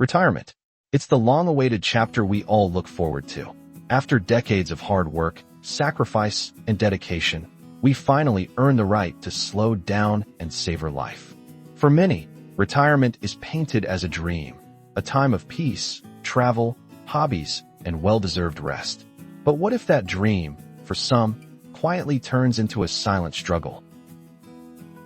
Retirement. It's the long-awaited chapter we all look forward to. After decades of hard work, sacrifice, and dedication, we finally earn the right to slow down and savor life. For many, retirement is painted as a dream, a time of peace, travel, hobbies, and well-deserved rest. But what if that dream, for some, quietly turns into a silent struggle?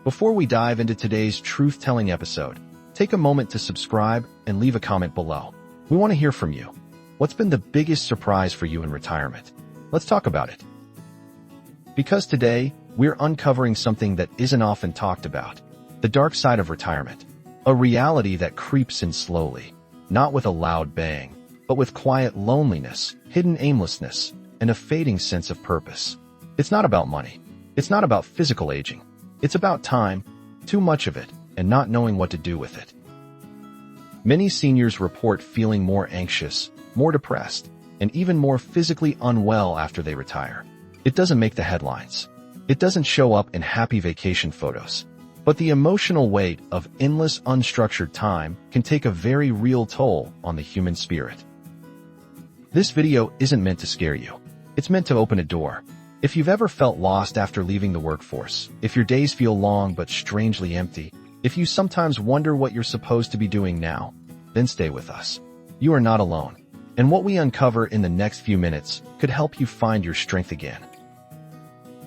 Before we dive into today's truth-telling episode, take a moment to subscribe and leave a comment below. We want to hear from you. What's been the biggest surprise for you in retirement? Let's talk about it. Because today, we're uncovering something that isn't often talked about, the dark side of retirement, a reality that creeps in slowly, not with a loud bang, but with quiet loneliness, hidden aimlessness, and a fading sense of purpose. It's not about money. It's not about physical aging. It's about time, too much of it, and not knowing what to do with it. Many seniors report feeling more anxious, more depressed, and even more physically unwell after they retire. It doesn't make the headlines. It doesn't show up in happy vacation photos. But the emotional weight of endless unstructured time can take a very real toll on the human spirit. This video isn't meant to scare you. It's meant to open a door. If you've ever felt lost after leaving the workforce, if your days feel long but strangely empty, if you sometimes wonder what you're supposed to be doing now, then stay with us. You are not alone, and what we uncover in the next few minutes could help you find your strength again.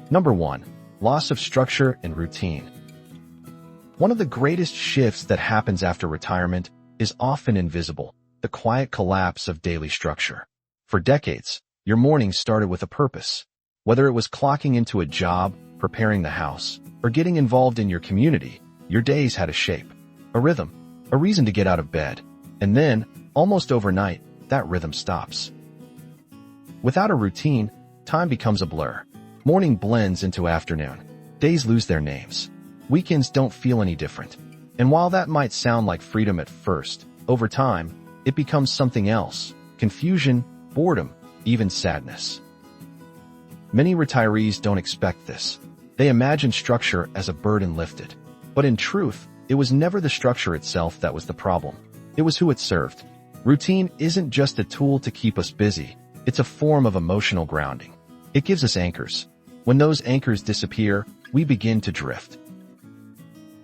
Number 1. Loss of structure and routine. One of the greatest shifts that happens after retirement is often invisible, the quiet collapse of daily structure. For decades, your mornings started with a purpose. Whether it was clocking into a job, preparing the house, or getting involved in your community, your days had a shape, a rhythm, a reason to get out of bed. And then, almost overnight, that rhythm stops. Without a routine, time becomes a blur. Morning blends into afternoon. Days lose their names. Weekends don't feel any different. And while that might sound like freedom at first, over time, it becomes something else: confusion, boredom, even sadness. Many retirees don't expect this. They imagine structure as a burden lifted. But in truth, it was never the structure itself that was the problem. It was who it served. Routine isn't just a tool to keep us busy. It's a form of emotional grounding. It gives us anchors. When those anchors disappear, we begin to drift.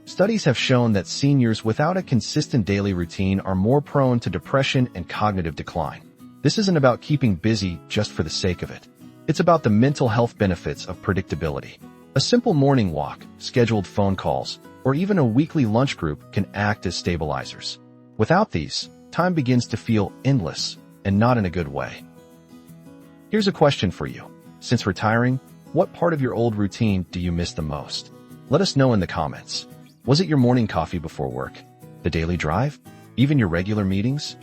Studies have shown that seniors without a consistent daily routine are more prone to depression and cognitive decline. This isn't about keeping busy just for the sake of it. It's about the mental health benefits of predictability. A simple morning walk, scheduled phone calls, or even a weekly lunch group can act as stabilizers. Without these, time begins to feel endless, and not in a good way. Here's a question for you. Since retiring, what part of your old routine do you miss the most? Let us know in the comments. Was it your morning coffee before work? The daily drive? Even your regular meetings?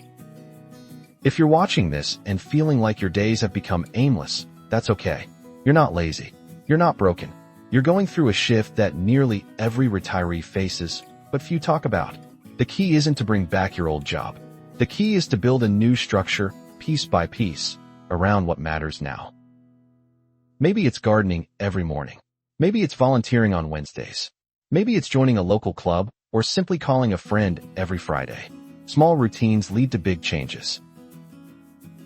If you're watching this and feeling like your days have become aimless, that's okay. You're not lazy. You're not broken. You're going through a shift that nearly every retiree faces, but few talk about. The key isn't to bring back your old job. The key is to build a new structure, piece by piece, around what matters now. Maybe it's gardening every morning. Maybe it's volunteering on Wednesdays. Maybe it's joining a local club or simply calling a friend every Friday. Small routines lead to big changes.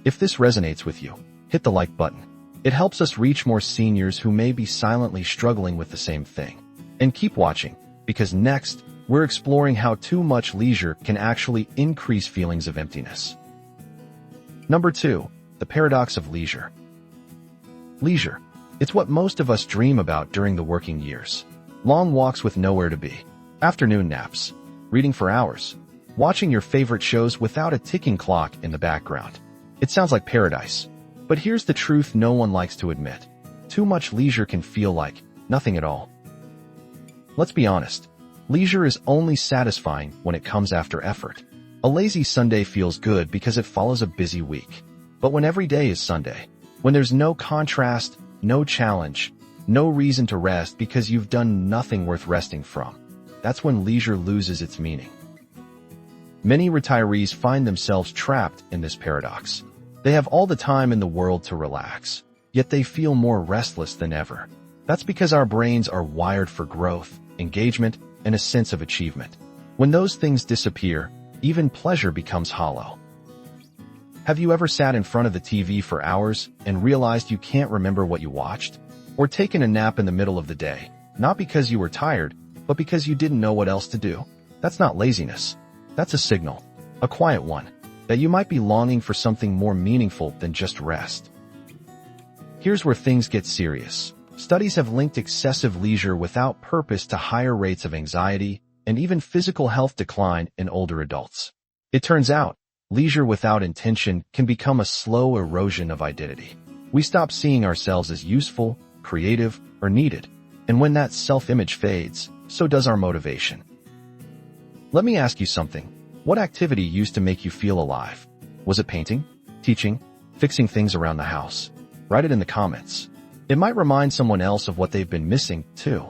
If this resonates with you, hit the like button. It helps us reach more seniors who may be silently struggling with the same thing. And keep watching, because next, we're exploring how too much leisure can actually increase feelings of emptiness. Number 2, the paradox of leisure. Leisure. It's what most of us dream about during the working years. Long walks with nowhere to be. Afternoon naps. Reading for hours. Watching your favorite shows without a ticking clock in the background. It sounds like paradise. But here's the truth no one likes to admit. Too much leisure can feel like nothing at all. Let's be honest. Leisure is only satisfying when it comes after effort. A lazy Sunday feels good because it follows a busy week. But when every day is Sunday, when there's no contrast, no challenge, no reason to rest because you've done nothing worth resting from, that's when leisure loses its meaning. Many retirees find themselves trapped in this paradox. They have all the time in the world to relax, yet they feel more restless than ever. That's because our brains are wired for growth, engagement, and a sense of achievement. When those things disappear, even pleasure becomes hollow. Have you ever sat in front of the TV for hours and realized you can't remember what you watched? Or taken a nap in the middle of the day, not because you were tired, but because you didn't know what else to do? That's not laziness. That's a signal, a quiet one, that you might be longing for something more meaningful than just rest. Here's where things get serious. Studies have linked excessive leisure without purpose to higher rates of anxiety and even physical health decline in older adults. It turns out, leisure without intention can become a slow erosion of identity. We stop seeing ourselves as useful, creative, or needed, and when that self-image fades, so does our motivation. Let me ask you something. What activity used to make you feel alive? Was it painting, teaching, fixing things around the house? Write it in the comments. It might remind someone else of what they've been missing, too.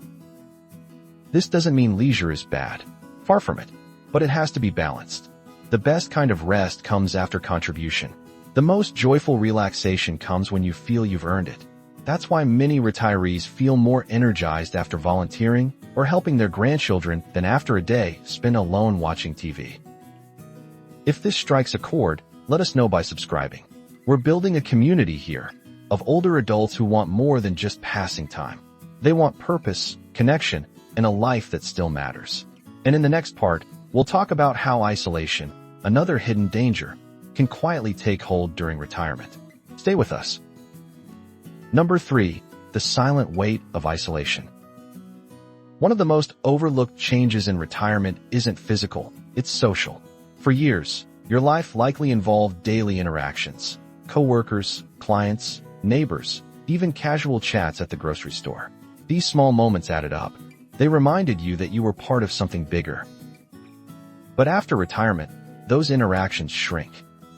This doesn't mean leisure is bad. Far from it. But it has to be balanced. The best kind of rest comes after contribution. The most joyful relaxation comes when you feel you've earned it. That's why many retirees feel more energized after volunteering or helping their grandchildren than after a day spent alone watching TV. If this strikes a chord, let us know by subscribing. We're building a community here of older adults who want more than just passing time. They want purpose, connection, and a life that still matters. And in the next part, we'll talk about how isolation, another hidden danger, can quietly take hold during retirement. Stay with us. Number 3, the silent weight of isolation. One of the most overlooked changes in retirement isn't physical, it's social. For years, your life likely involved daily interactions, coworkers, clients, neighbors, even casual chats at the grocery store. These small moments added up. They reminded you that you were part of something bigger. But after retirement, those interactions shrink.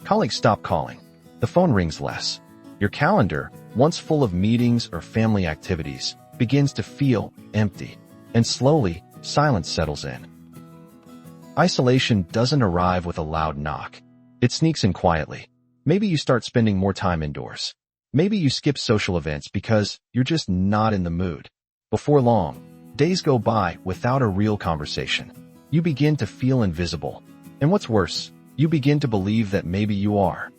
Colleagues stop calling. The phone rings less. Your calendar, once full of meetings or family activities, begins to feel empty. And slowly, silence settles in. Isolation doesn't arrive with a loud knock. It sneaks in quietly. Maybe you start spending more time indoors. Maybe you skip social events because you're just not in the mood. Before long, days go by without a real conversation. You begin to feel invisible. And what's worse, you begin to believe that maybe you are.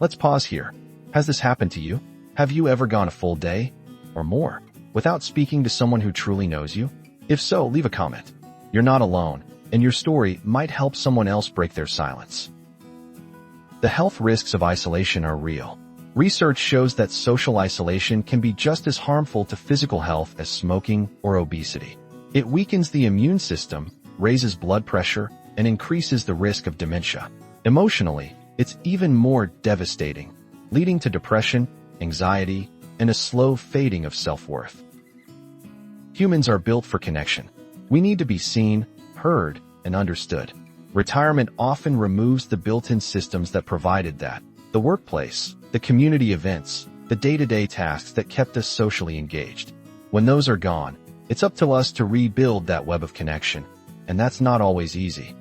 Let's pause here. Has this happened to you? Have you ever gone a full day, or more, without speaking to someone who truly knows you? If so, leave a comment. You're not alone, and your story might help someone else break their silence. The health risks of isolation are real. Research shows that social isolation can be just as harmful to physical health as smoking or obesity. It weakens the immune system, raises blood pressure, and increases the risk of dementia. Emotionally, it's even more devastating, leading to depression, anxiety, and a slow fading of self-worth. Humans are built for connection. We need to be seen, heard, and understood. Retirement often removes the built-in systems that provided that. The workplace, the community events, the day-to-day tasks that kept us socially engaged. When those are gone, it's up to us to rebuild that web of connection, and that's not always easy.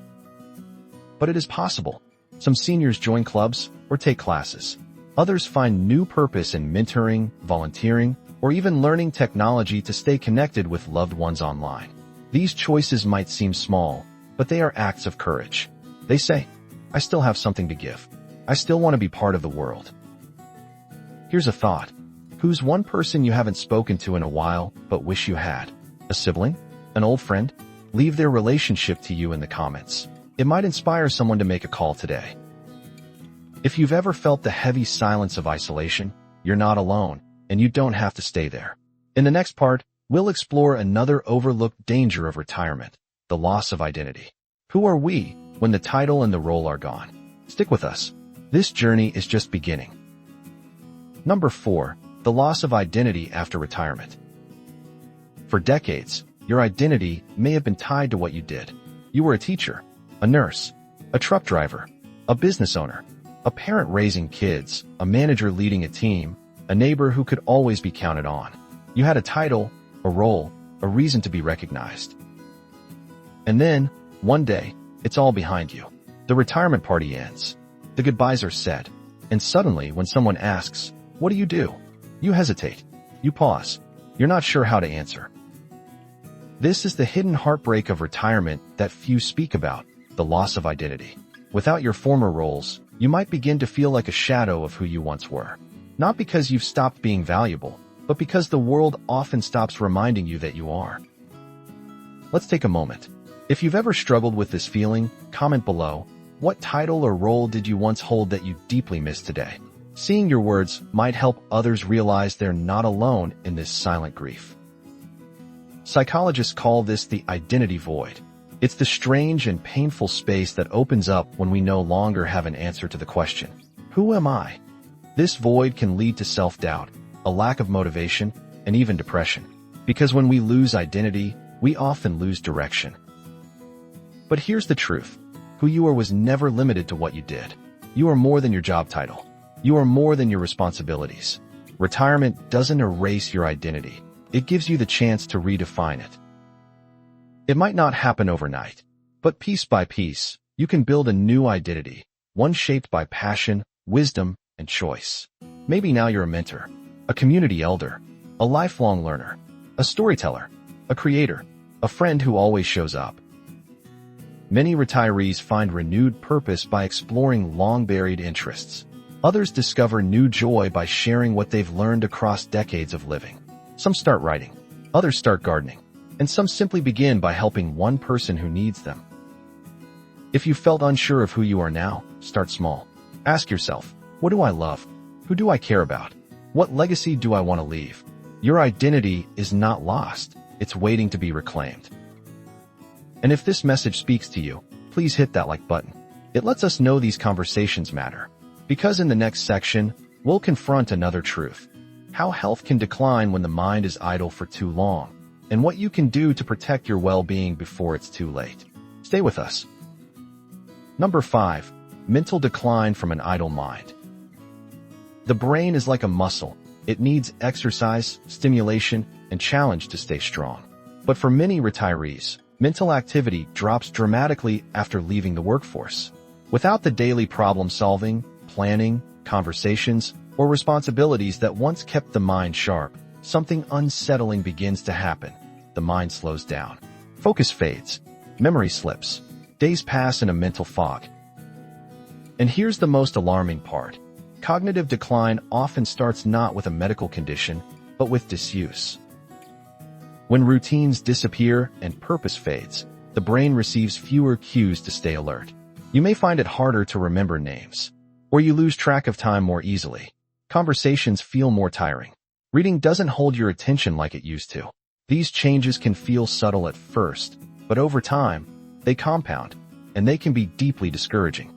But it is possible. Some seniors join clubs or take classes. Others find new purpose in mentoring, volunteering, or even learning technology to stay connected with loved ones online. These choices might seem small, but they are acts of courage. They say, I still have something to give. I still want to be part of the world. Here's a thought. Who's one person you haven't spoken to in a while but wish you had? A sibling? An old friend? Leave their relationship to you in the comments. It might inspire someone to make a call today. If you've ever felt the heavy silence of isolation, you're not alone, and you don't have to stay there. In the next part, we'll explore another overlooked danger of retirement, the loss of identity. Who are we when the title and the role are gone? Stick with us. This journey is just beginning. Number 4, the loss of identity after retirement. For decades, your identity may have been tied to what you did. You were a teacher, a nurse, a truck driver, a business owner, a parent raising kids, a manager leading a team, a neighbor who could always be counted on. You had a title, a role, a reason to be recognized. And then, one day, it's all behind you. The retirement party ends. The goodbyes are said. And suddenly, when someone asks, what do? You hesitate. You pause. You're not sure how to answer. This is the hidden heartbreak of retirement that few speak about. the loss of identity. Without your former roles, you might begin to feel like a shadow of who you once were. Not because you've stopped being valuable, but because the world often stops reminding you that you are. Let's take a moment. If you've ever struggled with this feeling, comment below. What title or role did you once hold that you deeply miss today? Seeing your words might help others realize they're not alone in this silent grief. Psychologists call this the identity void. It's the strange and painful space that opens up when we no longer have an answer to the question, who am I? This void can lead to self-doubt, a lack of motivation, and even depression. Because when we lose identity, we often lose direction. But here's the truth. Who you are was never limited to what you did. You are more than your job title. You are more than your responsibilities. Retirement doesn't erase your identity. It gives you the chance to redefine it. It might not happen overnight, but piece by piece, you can build a new identity, one shaped by passion, wisdom, and choice. Maybe now you're a mentor, a community elder, a lifelong learner, a storyteller, a creator, a friend who always shows up. Many retirees find renewed purpose by exploring long-buried interests. Others discover new joy by sharing what they've learned across decades of living. Some start writing, others start gardening, and some simply begin by helping one person who needs them. If you felt unsure of who you are now, start small. Ask yourself, what do I love? Who do I care about? What legacy do I want to leave? Your identity is not lost. It's waiting to be reclaimed. And if this message speaks to you, please hit that like button. It lets us know these conversations matter. Because in the next section, we'll confront another truth. How health can decline when the mind is idle for too long, and what you can do to protect your well-being before it's too late. Stay with us. Number 5. Mental decline from an idle mind. The brain is like a muscle. It needs exercise, stimulation, and challenge to stay strong. But for many retirees, mental activity drops dramatically after leaving the workforce. Without the daily problem-solving, planning, conversations, or responsibilities that once kept the mind sharp, something unsettling begins to happen. The mind slows down. Focus fades. Memory slips. Days pass in a mental fog. And here's the most alarming part. Cognitive decline often starts not with a medical condition, but with disuse. When routines disappear and purpose fades, the brain receives fewer cues to stay alert. You may find it harder to remember names, or you lose track of time more easily. Conversations feel more tiring. Reading doesn't hold your attention like it used to. These changes can feel subtle at first, but over time, they compound, and they can be deeply discouraging.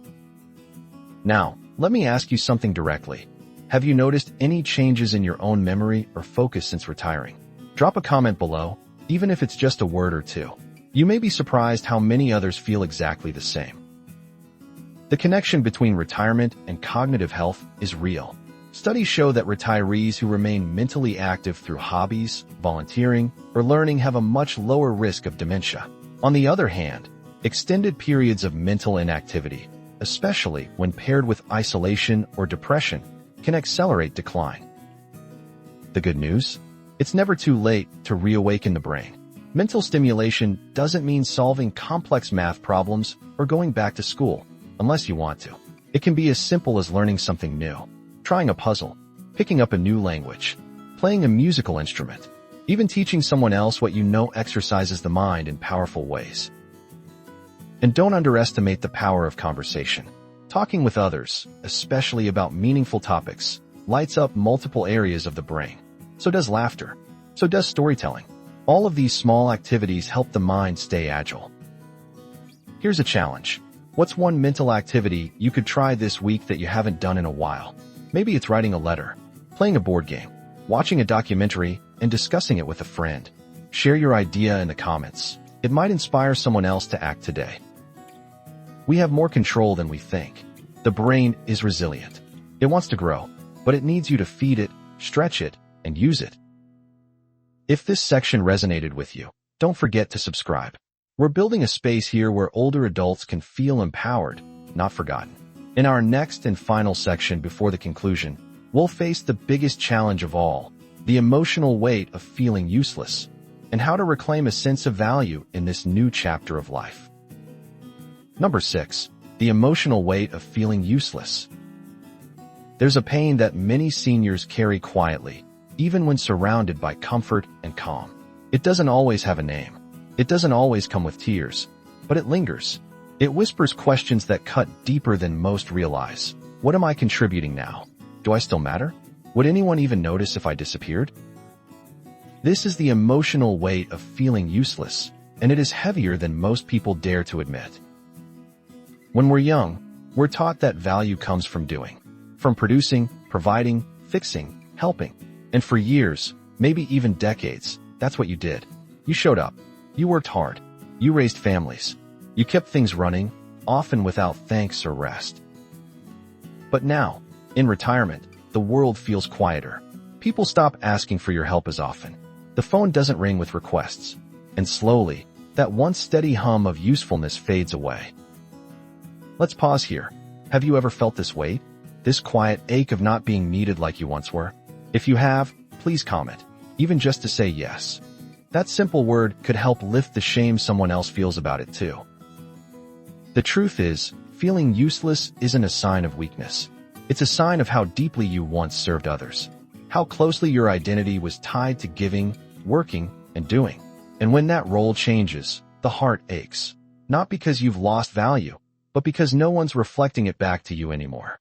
Now, let me ask you something directly. Have you noticed any changes in your own memory or focus since retiring? Drop a comment below, even if it's just a word or two. You may be surprised how many others feel exactly the same. The connection between retirement and cognitive health is real. Studies show that retirees who remain mentally active through hobbies, volunteering, or learning have a much lower risk of dementia. On the other hand, extended periods of mental inactivity, especially when paired with isolation or depression, can accelerate decline. The good news? It's never too late to reawaken the brain. Mental stimulation doesn't mean solving complex math problems or going back to school, unless you want to. It can be as simple as learning something new, trying a puzzle, picking up a new language, playing a musical instrument, even teaching someone else what you know exercises the mind in powerful ways. And don't underestimate the power of conversation. Talking with others, especially about meaningful topics, lights up multiple areas of the brain. So does laughter. So does storytelling. All of these small activities help the mind stay agile. Here's a challenge. What's one mental activity you could try this week that you haven't done in a while? Maybe it's writing a letter, playing a board game, watching a documentary, and discussing it with a friend. Share your idea in the comments. It might inspire someone else to act today. We have more control than we think. The brain is resilient. It wants to grow, but it needs you to feed it, stretch it, and use it. If this section resonated with you, don't forget to subscribe. We're building a space here where older adults can feel empowered, not forgotten. In our next and final section before the conclusion, we'll face the biggest challenge of all, the emotional weight of feeling useless, and how to reclaim a sense of value in this new chapter of life. Number 6. The emotional weight of feeling useless. There's a pain that many seniors carry quietly, even when surrounded by comfort and calm. It doesn't always have a name. It doesn't always come with tears, but it lingers. It whispers questions that cut deeper than most realize. What am I contributing now? Do I still matter? Would anyone even notice if I disappeared? This is the emotional weight of feeling useless, and it is heavier than most people dare to admit. When we're young, we're taught that value comes from doing, from producing, providing, fixing, helping. And for years, maybe even decades, that's what you did. You showed up. You worked hard. You raised families. You kept things running, often without thanks or rest. But now, in retirement, the world feels quieter. People stop asking for your help as often. The phone doesn't ring with requests. And slowly, that once steady hum of usefulness fades away. Let's pause here. Have you ever felt this weight? This quiet ache of not being needed like you once were? If you have, please comment, even just to say yes. That simple word could help lift the shame someone else feels about it too. The truth is, feeling useless isn't a sign of weakness. It's a sign of how deeply you once served others, how closely your identity was tied to giving, working, and doing. And when that role changes, the heart aches, not because you've lost value, but because no one's reflecting it back to you anymore.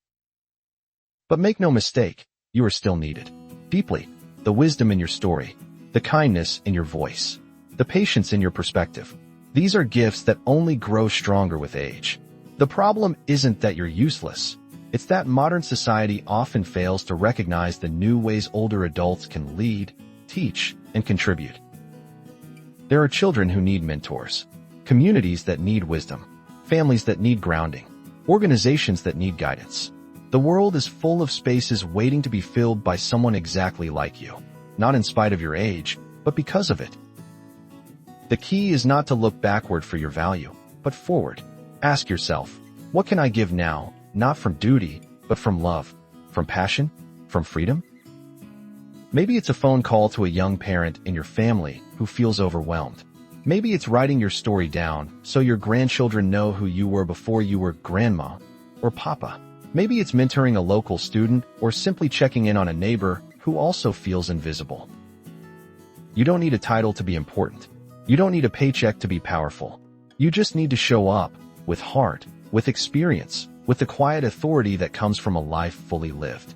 But make no mistake, you are still needed. Deeply. The wisdom in your story, the kindness in your voice, the patience in your perspective. These are gifts that only grow stronger with age. The problem isn't that you're useless. It's that modern society often fails to recognize the new ways older adults can lead, teach, and contribute. There are children who need mentors, communities that need wisdom, families that need grounding, organizations that need guidance. The world is full of spaces waiting to be filled by someone exactly like you, not in spite of your age, but because of it. The key is not to look backward for your value, but forward. Ask yourself, what can I give now, not from duty, but from love, from passion, from freedom? Maybe it's a phone call to a young parent in your family who feels overwhelmed. Maybe it's writing your story down so your grandchildren know who you were before you were grandma or papa. Maybe it's mentoring a local student or simply checking in on a neighbor who also feels invisible. You don't need a title to be important. You don't need a paycheck to be powerful. You just need to show up with heart, with experience, with the quiet authority that comes from a life fully lived.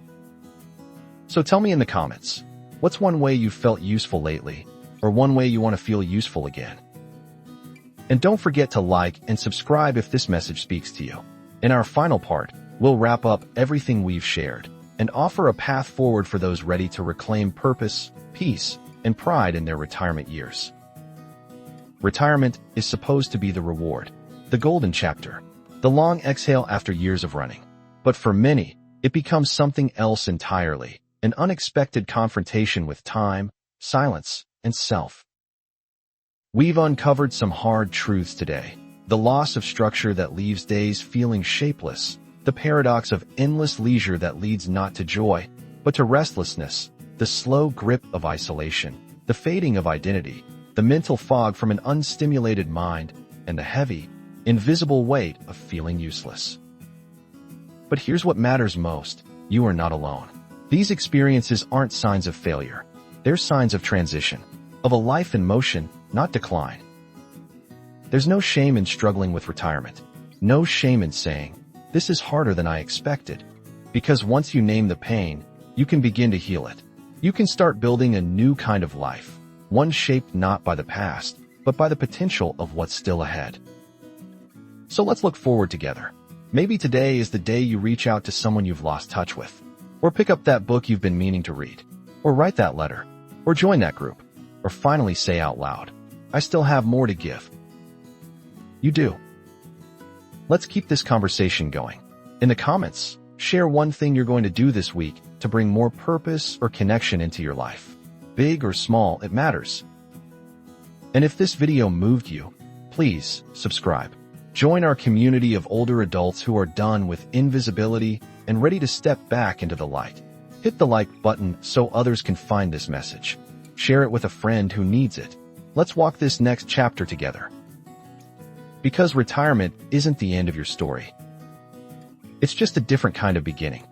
So tell me in the comments, what's one way you felt useful lately, or one way you want to feel useful again? And don't forget to like and subscribe if this message speaks to you. In our final part, we'll wrap up everything we've shared and offer a path forward for those ready to reclaim purpose, peace, and pride in their retirement years. Retirement is supposed to be the reward, the golden chapter, the long exhale after years of running. But for many, it becomes something else entirely, an unexpected confrontation with time, silence, and self. We've uncovered some hard truths today. The loss of structure that leaves days feeling shapeless, the paradox of endless leisure that leads not to joy, but to restlessness, the slow grip of isolation, the fading of identity, the mental fog from an unstimulated mind, and the heavy, invisible weight of feeling useless. But here's what matters most. You are not alone. These experiences aren't signs of failure. They're signs of transition, of a life in motion, not decline. There's no shame in struggling with retirement. No shame in saying, this is harder than I expected. Because once you name the pain, you can begin to heal it. You can start building a new kind of life, one shaped not by the past, but by the potential of what's still ahead. So let's look forward together. Maybe today is the day you reach out to someone you've lost touch with, or pick up that book you've been meaning to read, or write that letter, or join that group, or finally say out loud, I still have more to give. You do. Let's keep this conversation going. In the comments, share one thing you're going to do this week to bring more purpose or connection into your life. Big or small, it matters. And if this video moved you, please subscribe. Join our community of older adults who are done with invisibility and ready to step back into the light. Hit the like button so others can find this message. Share it with a friend who needs it. Let's walk this next chapter together. Because retirement isn't the end of your story. It's just a different kind of beginning.